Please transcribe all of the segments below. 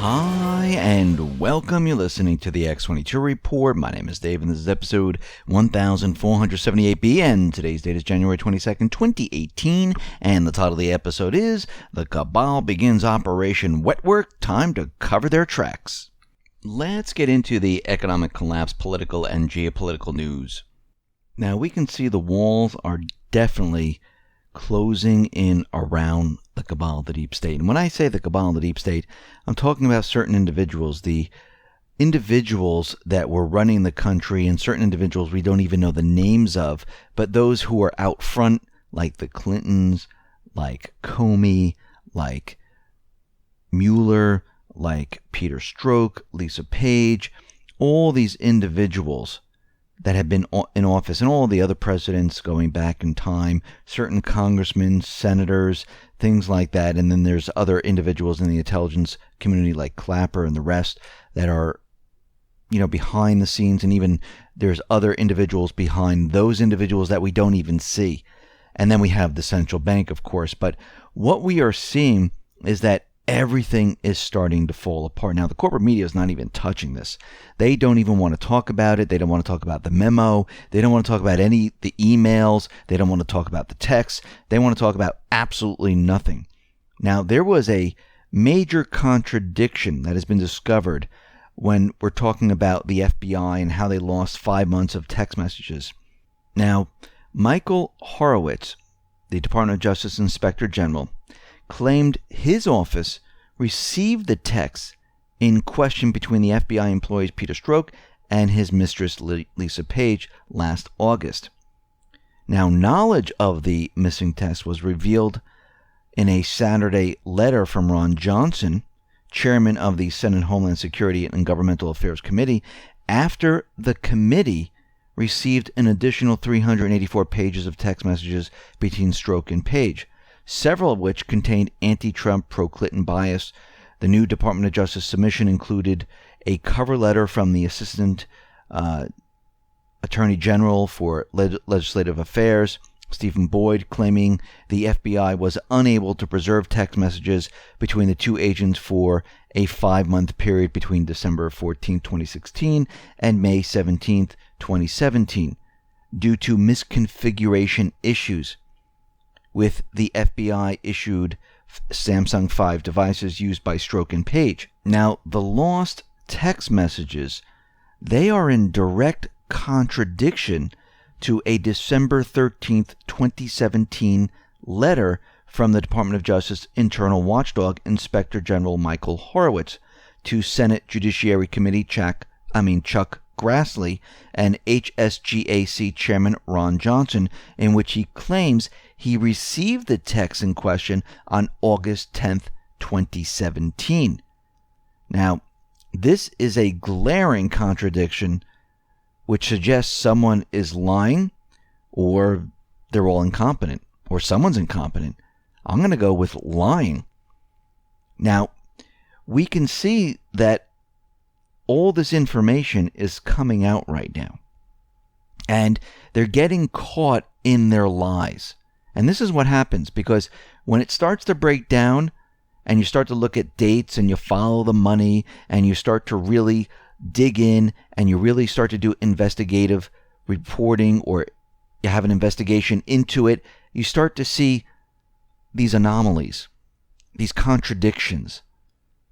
Hi, and welcome. You're listening to the X22 Report. My name is Dave, and this is episode 1478B, and today's date is January 22nd, 2018, and the title of the episode is The Cabal Begins Operation Wetwork, Time to Cover Their Tracks. Let's get into the economic collapse, political, and geopolitical news. Now, we can see the walls are definitely closing in around the cabal, the deep state. And when I say the cabal, the deep state, I'm talking about certain individuals, the individuals that were running the country, and certain individuals we don't even know the names of, but those who are out front, like the Clintons, like Comey, like Mueller, like Peter Strzok, Lisa Page, all these individuals that have been in office, and all the other presidents going back in time, certain congressmen, senators, things like that. And then there's other individuals in the intelligence community like Clapper and the rest that are, behind the scenes. And even there's other individuals behind those individuals that we don't even see. And then we have the central bank, of course. But what we are seeing is that everything is starting to fall apart. Now, the corporate media is not even touching this. They don't even want to talk about it. They don't want to talk about the memo. They don't want to talk about the emails. They don't want to talk about the texts. They want to talk about absolutely nothing. Now, there was a major contradiction that has been discovered when we're talking about the FBI and how they lost 5 months of text messages. Now, Michael Horowitz, the Department of Justice Inspector General, claimed his office received the texts in question between the FBI employees Peter Strzok and his mistress Lisa Page last August. Now, knowledge of the missing text was revealed in a Saturday letter from Ron Johnson, chairman of the Senate Homeland Security and Governmental Affairs Committee, after the committee received an additional 384 pages of text messages between Strzok and Page, several of which contained anti-Trump, pro-Clinton bias. The new Department of Justice submission included a cover letter from the Assistant Attorney General for Legislative Affairs, Stephen Boyd, claiming the FBI was unable to preserve text messages between the two agents for a 5-month period between December 14, 2016 and May 17, 2017, due to misconfiguration issues with the FBI-issued Samsung 5 devices used by Strzok and Page. Now, the lost text messages, they are in direct contradiction to a December 13, 2017 letter from the Department of Justice Internal Watchdog Inspector General Michael Horowitz to Senate Judiciary Committee Chuck Grassley and HSGAC Chairman Ron Johnson, in which he claims he received the text in question on August 10th, 2017. Now, this is a glaring contradiction which suggests someone is lying, or they're all incompetent, or someone's incompetent. I'm going to go with lying. Now, we can see that all this information is coming out right now, and they're getting caught in their lies. And this is what happens, because when it starts to break down and you start to look at dates and you follow the money and you start to really dig in and you really start to do investigative reporting, or you have an investigation into it, you start to see these anomalies, these contradictions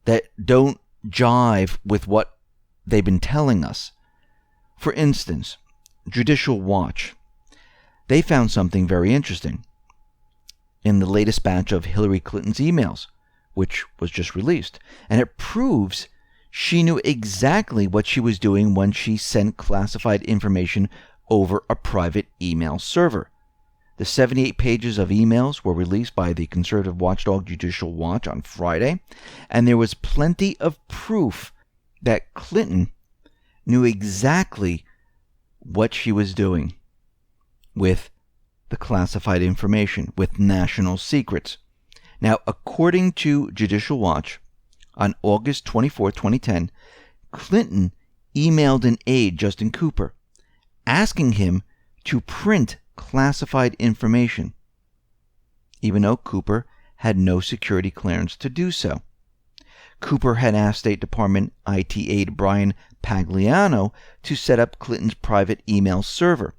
that don't jive with what they've been telling us. For instance, Judicial Watch, they found something very interesting in the latest batch of Hillary Clinton's emails, which was just released. And it proves she knew exactly what she was doing when she sent classified information over a private email server. The 78 pages of emails were released by the conservative watchdog Judicial Watch on Friday, and there was plenty of proof that Clinton knew exactly what she was doing with the classified information, with national secrets. Now, according to Judicial Watch, on August 24, 2010, Clinton emailed an aide, Justin Cooper, asking him to print classified information, even though Cooper had no security clearance to do so. Cooper had asked State Department IT aide Brian Pagliano to set up Clinton's private email server.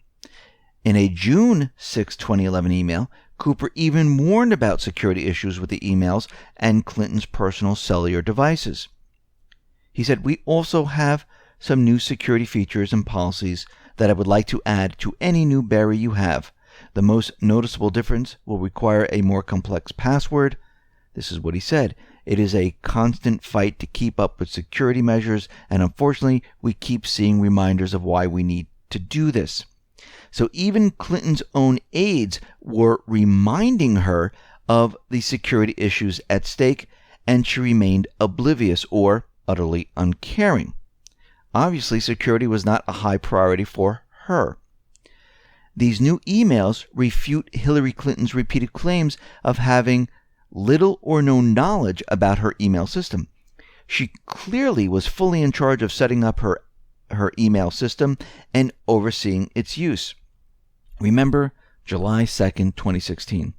In a June 6, 2011 email, Cooper even warned about security issues with the emails and Clinton's personal cellular devices. He said, "We also have some new security features and policies that I would like to add to any new Barry you have. The most noticeable difference will require a more complex password." This is what he said. "It is a constant fight to keep up with security measures, and unfortunately, we keep seeing reminders of why we need to do this." So even Clinton's own aides were reminding her of the security issues at stake, and she remained oblivious or utterly uncaring. Obviously, security was not a high priority for her. These new emails refute Hillary Clinton's repeated claims of having little or no knowledge about her email system. She clearly was fully in charge of setting up her email system and overseeing its use. Remember July 2nd, 2016.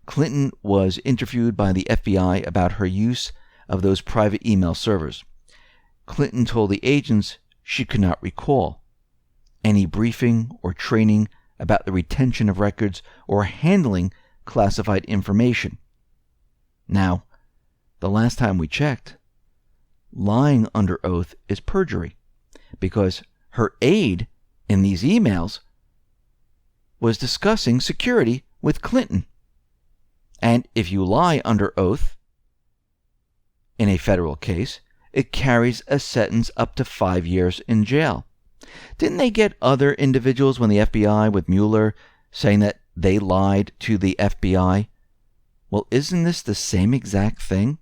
Clinton was interviewed by the FBI about her use of those private email servers. Clinton told the agents she could not recall any briefing or training about the retention of records or handling classified information. Now, the last time we checked, lying under oath is perjury, because her aide in these emails was discussing security with Clinton. And if you lie under oath in a federal case, it carries a sentence up to 5 years in jail. Didn't they get other individuals when the FBI with Mueller saying that they lied to the FBI? Well, isn't this the same exact thing?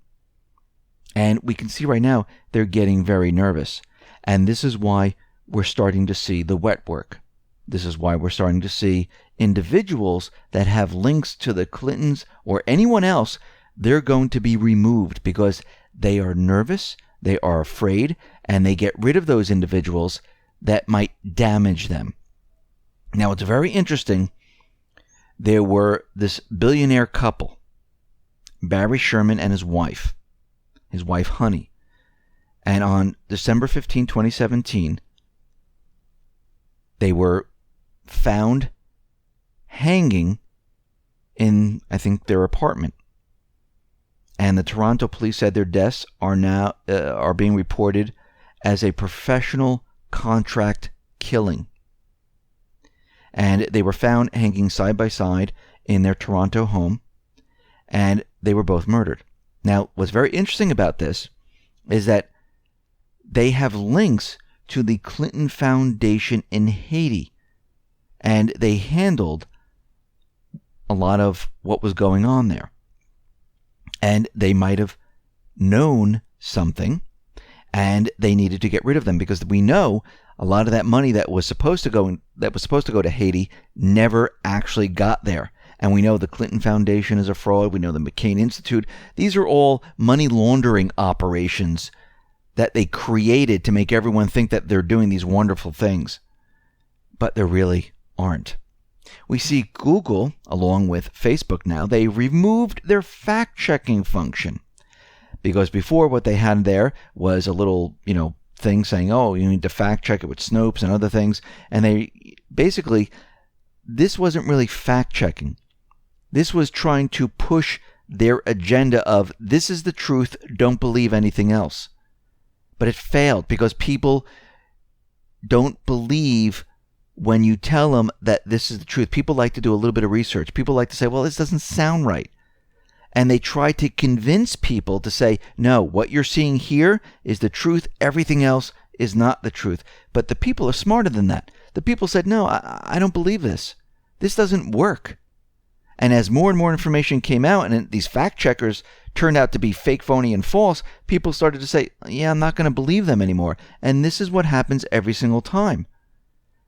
And we can see right now they're getting very nervous. And this is why we're starting to see the Wetwork. This is why we're starting to see individuals that have links to the Clintons or anyone else. They're going to be removed because they are nervous, they are afraid, and they get rid of those individuals that might damage them. Now, it's very interesting. There were this billionaire couple, Barry Sherman and his wife Honey. And on December 15, 2017, they were found hanging in, I think, their apartment. And the Toronto police said their deaths are being reported as a professional contract killing. And they were found hanging side by side in their Toronto home, and they were both murdered. Now, what's very interesting about this is that they have links to the Clinton Foundation in Haiti, and they handled a lot of what was going on there. And they might have known something, and they needed to get rid of them, because we know a lot of that money that was supposed to go to Haiti never actually got there. And we know the Clinton Foundation is a fraud. We know the McCain Institute. These are all money laundering operations that they created to make everyone think that they're doing these wonderful things. But they really aren't. We see Google, along with Facebook now, they removed their fact-checking function. Because before, what they had there was a little, thing saying, oh, you need to fact-check it with Snopes and other things. And they basically, this wasn't really fact-checking. This was trying to push their agenda of, this is the truth, don't believe anything else. But it failed because people don't believe when you tell them that this is the truth. People like to do a little bit of research. People like to say, well, this doesn't sound right. And they try to convince people to say, no, what you're seeing here is the truth. Everything else is not the truth. But the people are smarter than that. The people said, no, I don't believe this. This doesn't work. And as more and more information came out, and these fact checkers turned out to be fake, phony, and false, people started to say, yeah, I'm not going to believe them anymore. And this is what happens every single time.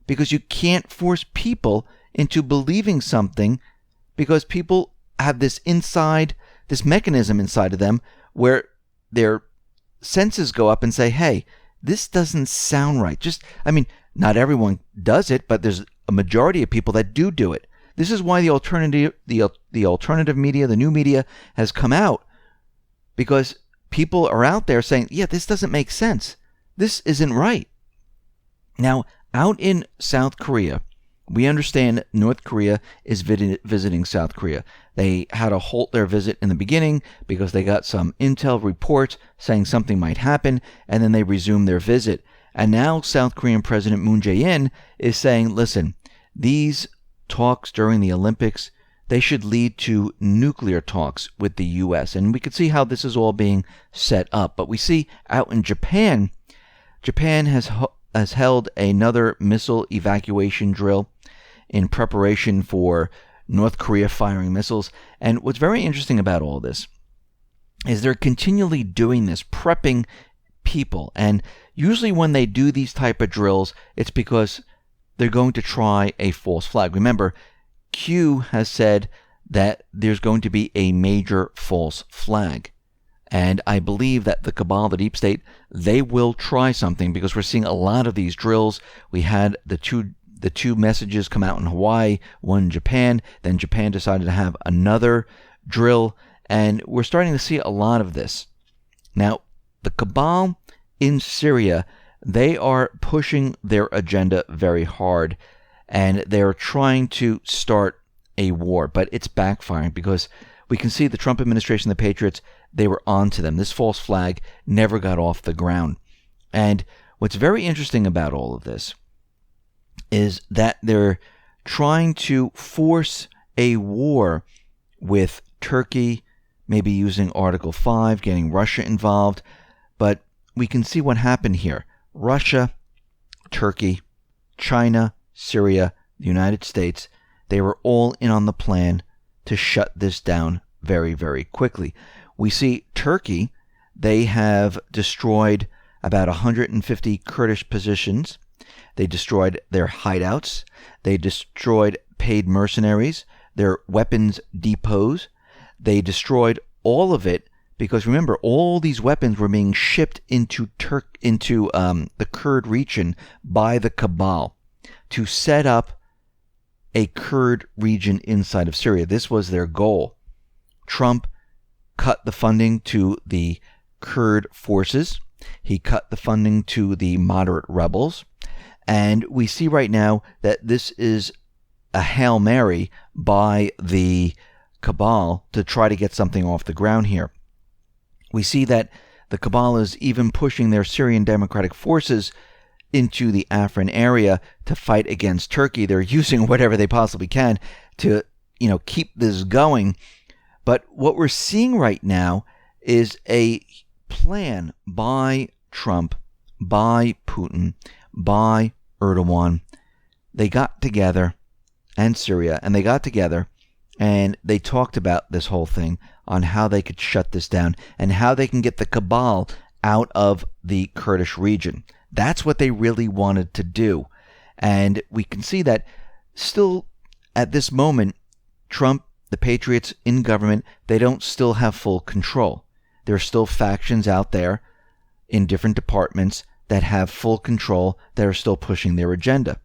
Because you can't force people into believing something, because people have this mechanism inside of them where their senses go up and say, hey, this doesn't sound right. Not everyone does it, but there's a majority of people that do it. This is why the alternative media, the new media, has come out, because people are out there saying, yeah, this doesn't make sense. This isn't right. Now, out in South Korea, we understand North Korea is visiting South Korea. They had to halt their visit in the beginning because they got some intel reports saying something might happen, and then they resumed their visit. And now South Korean President Moon Jae-in is saying, listen, these talks during the Olympics, they should lead to nuclear talks with the U.S. And we can see how this is all being set up. But we see out in Japan, Japan has held another missile evacuation drill in preparation for North Korea firing missiles. And what's very interesting about all this is they're continually doing this, prepping people. And usually when they do these type of drills, it's because they're going to try a false flag. Remember, Q has said that there's going to be a major false flag. And I believe that the Cabal, the deep state, they will try something because we're seeing a lot of these drills. We had the two messages come out in Hawaii, one in Japan. Then Japan decided to have another drill. And we're starting to see a lot of this. Now, the Cabal in Syria, they are pushing their agenda very hard. And they're trying to start a war. But it's backfiring because we can see the Trump administration, the Patriots, they were on to them. This false flag never got off the ground. And what's very interesting about all of this is that they're trying to force a war with Turkey, maybe using Article 5, getting Russia involved. But we can see what happened here. Russia, Turkey, China, Syria, the United States, they were all in on the plan to shut this down very, very quickly. We see Turkey, they have destroyed about 150 Kurdish positions. They destroyed their hideouts. They destroyed paid mercenaries, their weapons depots. They destroyed all of it because, remember, all these weapons were being shipped into the Kurd region by the Cabal to set up a Kurd region inside of Syria. This was their goal. Trump cut the funding to the Kurd forces. He cut the funding to the moderate rebels. And we see right now that this is a Hail Mary by the Cabal to try to get something off the ground here. We see that the Cabal is even pushing their Syrian Democratic Forces into the Afrin area to fight against Turkey. They're using whatever they possibly can to, keep this going. But what we're seeing right now is a plan by Trump, by Putin, by Erdogan. They got together, and Syria, and they got together and they talked about this whole thing on how they could shut this down and how they can get the Cabal out of the Kurdish region. That's what they really wanted to do. And we can see that still at this moment, Trump, the Patriots in government, they don't still have full control. There are still factions out there in different departments that have full control that are still pushing their agenda.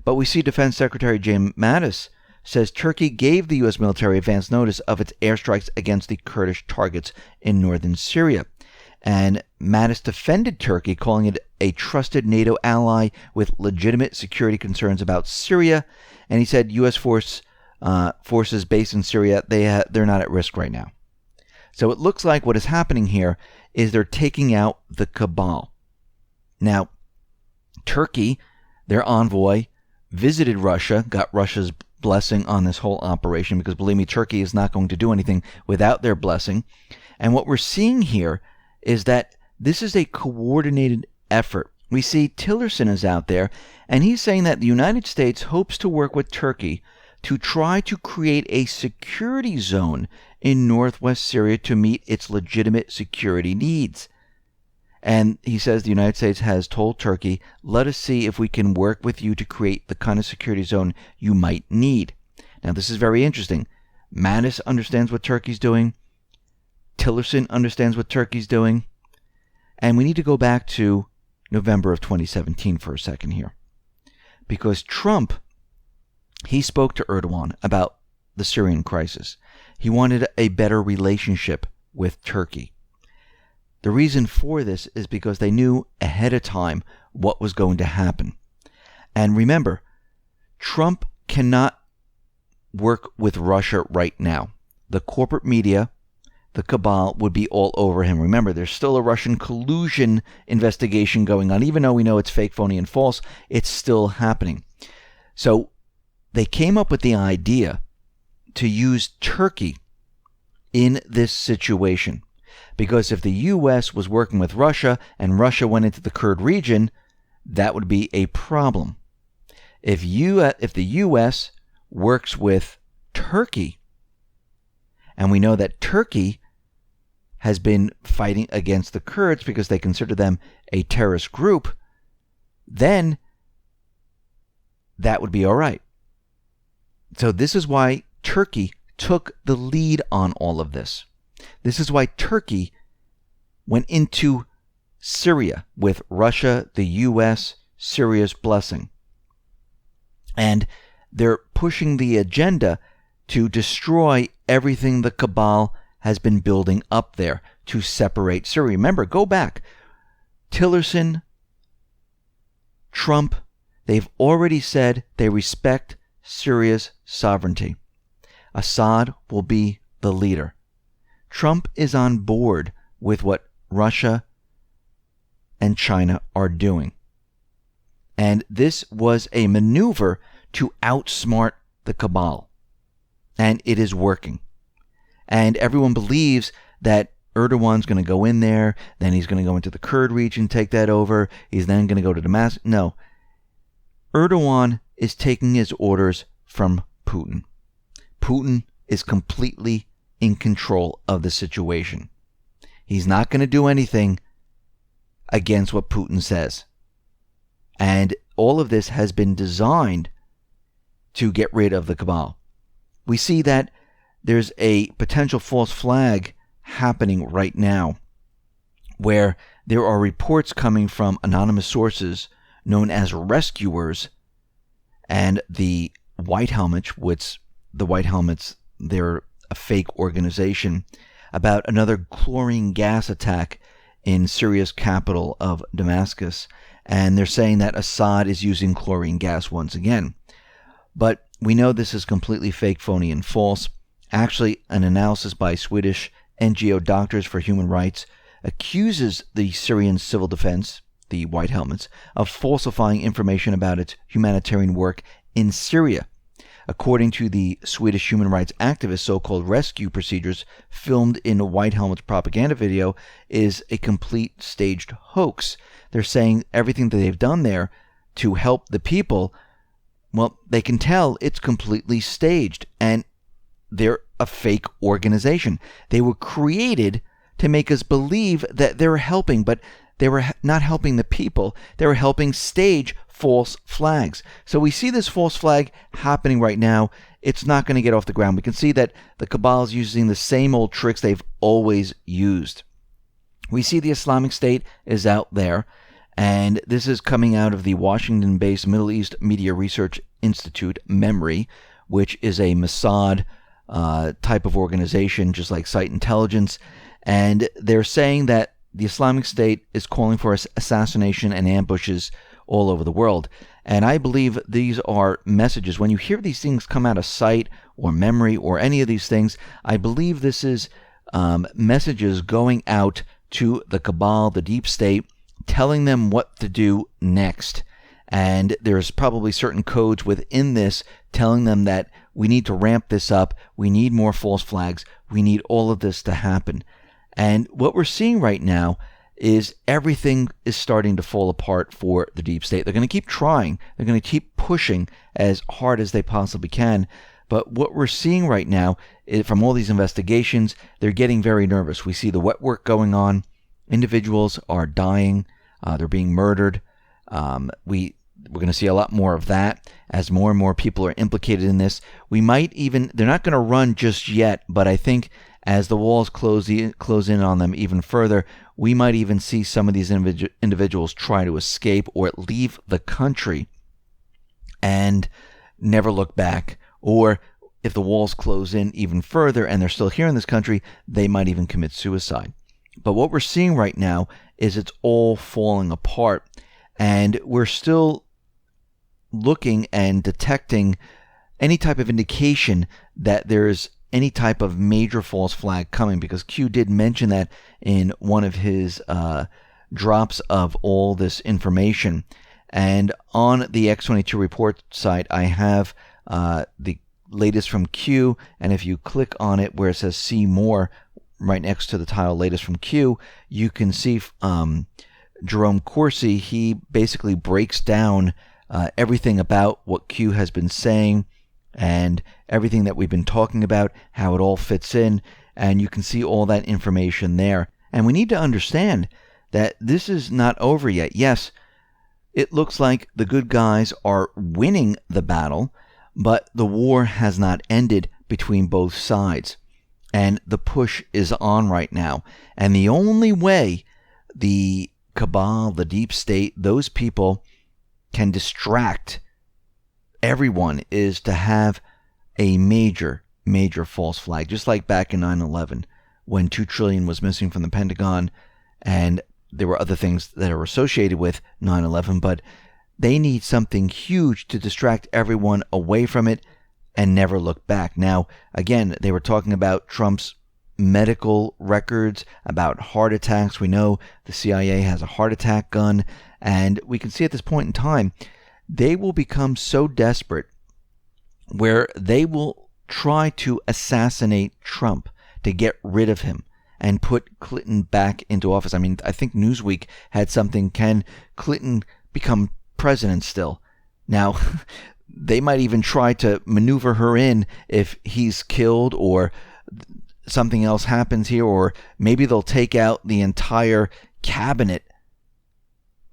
But we see Defense Secretary Jim Mattis says Turkey gave the U.S. military advance notice of its airstrikes against the Kurdish targets in northern Syria. And Mattis defended Turkey, calling it a trusted NATO ally with legitimate security concerns about Syria. And he said U.S. forces based in Syria, they're not at risk right now. So it looks like what is happening here is they're taking out the Cabal. Now, Turkey, their envoy, visited Russia, got Russia's blessing on this whole operation, because believe me, Turkey is not going to do anything without their blessing. And what we're seeing here is that this is a coordinated effort. We see Tillerson is out there, and he's saying that the United States hopes to work with Turkey to try to create a security zone in northwest Syria to meet its legitimate security needs. And he says the United States has told Turkey, let us see if we can work with you to create the kind of security zone you might need. Now, this is very interesting. Mattis understands what Turkey's doing. Tillerson understands what Turkey's doing. And we need to go back to November of 2017 for a second here. Because Trump, he spoke to Erdogan about the Syrian crisis. He wanted a better relationship with Turkey. The reason for this is because they knew ahead of time what was going to happen. And remember, Trump cannot work with Russia right now. The corporate media, the cabal, would be all over him. Remember, there's still a Russian collusion investigation going on. Even though we know it's fake, phony, and false, it's still happening. So they came up with the idea to use Turkey in this situation. Because if the U.S. was working with Russia and Russia went into the Kurd region, that would be a problem. If the U.S. works with Turkey, and we know that Turkey has been fighting against the Kurds because they consider them a terrorist group, then that would be all right. So this is why Turkey took the lead on all of this. This is why Turkey went into Syria with Russia, the U.S., Syria's blessing. And they're pushing the agenda to destroy everything the cabal has been building up there to separate Syria. Remember, go back. Tillerson, Trump, they've already said they respect Syria's sovereignty. Assad will be the leader. Trump is on board with what Russia and China are doing. And this was a maneuver to outsmart the cabal. And it is working. And everyone believes that Erdogan's going to go in there, then he's going to go into the Kurd region, take that over, he's then going to go to Damascus. No. Erdogan is taking his orders from Putin. Putin is completely in control of the situation. He's not going to do anything against what Putin says. And all of this has been designed to get rid of the cabal. We see that there's a potential false flag happening right now where there are reports coming from anonymous sources known as rescuers and the White Helmets, they're a fake organization, about another chlorine gas attack in Syria's capital of Damascus. And they're saying that Assad is using chlorine gas once again. But we know this is completely fake, phony, and false. Actually, an analysis by Swedish NGO Doctors for Human Rights accuses the Syrian civil defense, the White Helmets, of falsifying information about its humanitarian work in Syria. According to the Swedish human rights activists, so-called rescue procedures filmed in a White Helmet's propaganda video is a complete staged hoax. They're saying everything that they've done there to help the people, well, they can tell it's completely staged, and they're a fake organization. They were created to make us believe that they're helping, but they were not helping the people. They were helping stage false flags. So we see this false flag happening right now. It's not going to get off the ground. We can see that the cabal is using the same old tricks they've always used. We see the Islamic State is out there, and this is coming out of the Washington-based Middle East Media Research Institute, MEMRI, which is a Mossad type of organization, just like Site Intelligence. And they're saying that the Islamic State is calling for assassination and ambushes all over the world. And I believe these are messages. When you hear these things come out of Site or MEMRI or any of these things, I believe this is messages going out to the cabal, the deep state, telling them what to do next. And there's probably certain codes within this telling them that we need to ramp this up, we need more false flags, we need all of this to happen. And what we're seeing right now is everything is starting to fall apart for the deep state. They're going to keep trying. They're going to keep pushing as hard as they possibly can. But what we're seeing right now is, from all these investigations, they're getting very nervous. We see the Wetwork going on. Individuals are dying. They're being murdered. We're going to see a lot more of that as more and more people are implicated in this. We might even, they're not going to run just yet, but I think as the walls close in on them even further, we might even see some of these individuals try to escape or leave the country and never look back. Or if the walls close in even further and they're still here in this country, they might even commit suicide. But what we're seeing right now is it's all falling apart, and we're still looking and detecting any type of indication that there's any type of major false flag coming, because Q did mention that in one of his drops of all this information. And on the X22 Report site, I have the latest from Q, and if you click on it where it says see more right next to the title latest from Q, you can see Jerome Corsi. He basically breaks down everything about what Q has been saying and everything that we've been talking about, how it all fits in, and you can see all that information there. And we need to understand that this is not over yet. Yes, it looks like the good guys are winning the battle, but the war has not ended between both sides, and the push is on right now. And the only way the Cabal, the deep state, those people can distract everyone is to have a major false flag, just like back in 9/11 when $2 trillion was missing from the Pentagon, and there were other things that are associated with 9/11, but they need something huge to distract everyone away from it and never look back. Now, again, they were talking about Trump's medical records, about heart attacks. We know the CIA has a heart attack gun, and we can see at this point in time, they will become so desperate where they will try to assassinate Trump to get rid of him and put Clinton back into office. I mean, I think Newsweek had something, can Clinton become president still? Now, they might even try to maneuver her in if he's killed or something else happens here, or maybe they'll take out the entire cabinet.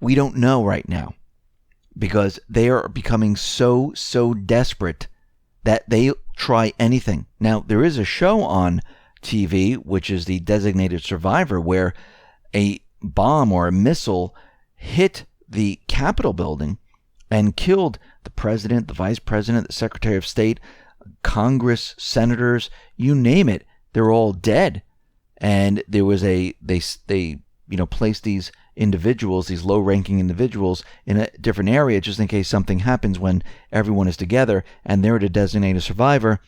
We don't know right now, because they are becoming so desperate that they try anything. Now, there is a show on TV, which is the Designated Survivor, where a bomb or a missile hit the Capitol building and killed the president, the vice president, the secretary of state, Congress, senators, you name it. They're all dead. And there was they placed these individuals, these low-ranking individuals, in a different area just in case something happens when everyone is together, and they're the designated survivor.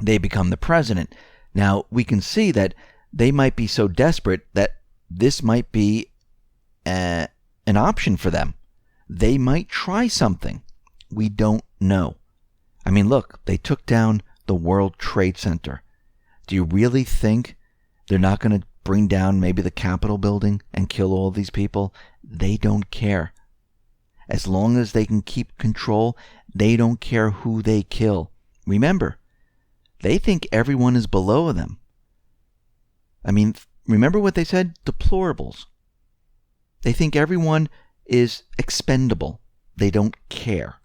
They become the president. Now, we can see that they might be so desperate that this might be an option for them. They might try something. We don't know. I mean, look, they took down the World Trade Center. Do you really think they're not going to bring down maybe the Capitol building and kill all these people? They don't care. As long as they can keep control, they don't care who they kill. Remember, they think everyone is below them. I mean, remember what they said? Deplorables. They think everyone is expendable. They don't care.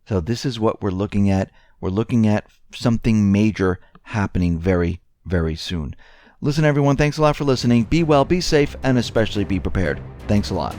So this is what we're looking at. We're looking at something major happening very, very soon. Listen, everyone, thanks a lot for listening. Be well, be safe, and especially be prepared. Thanks a lot.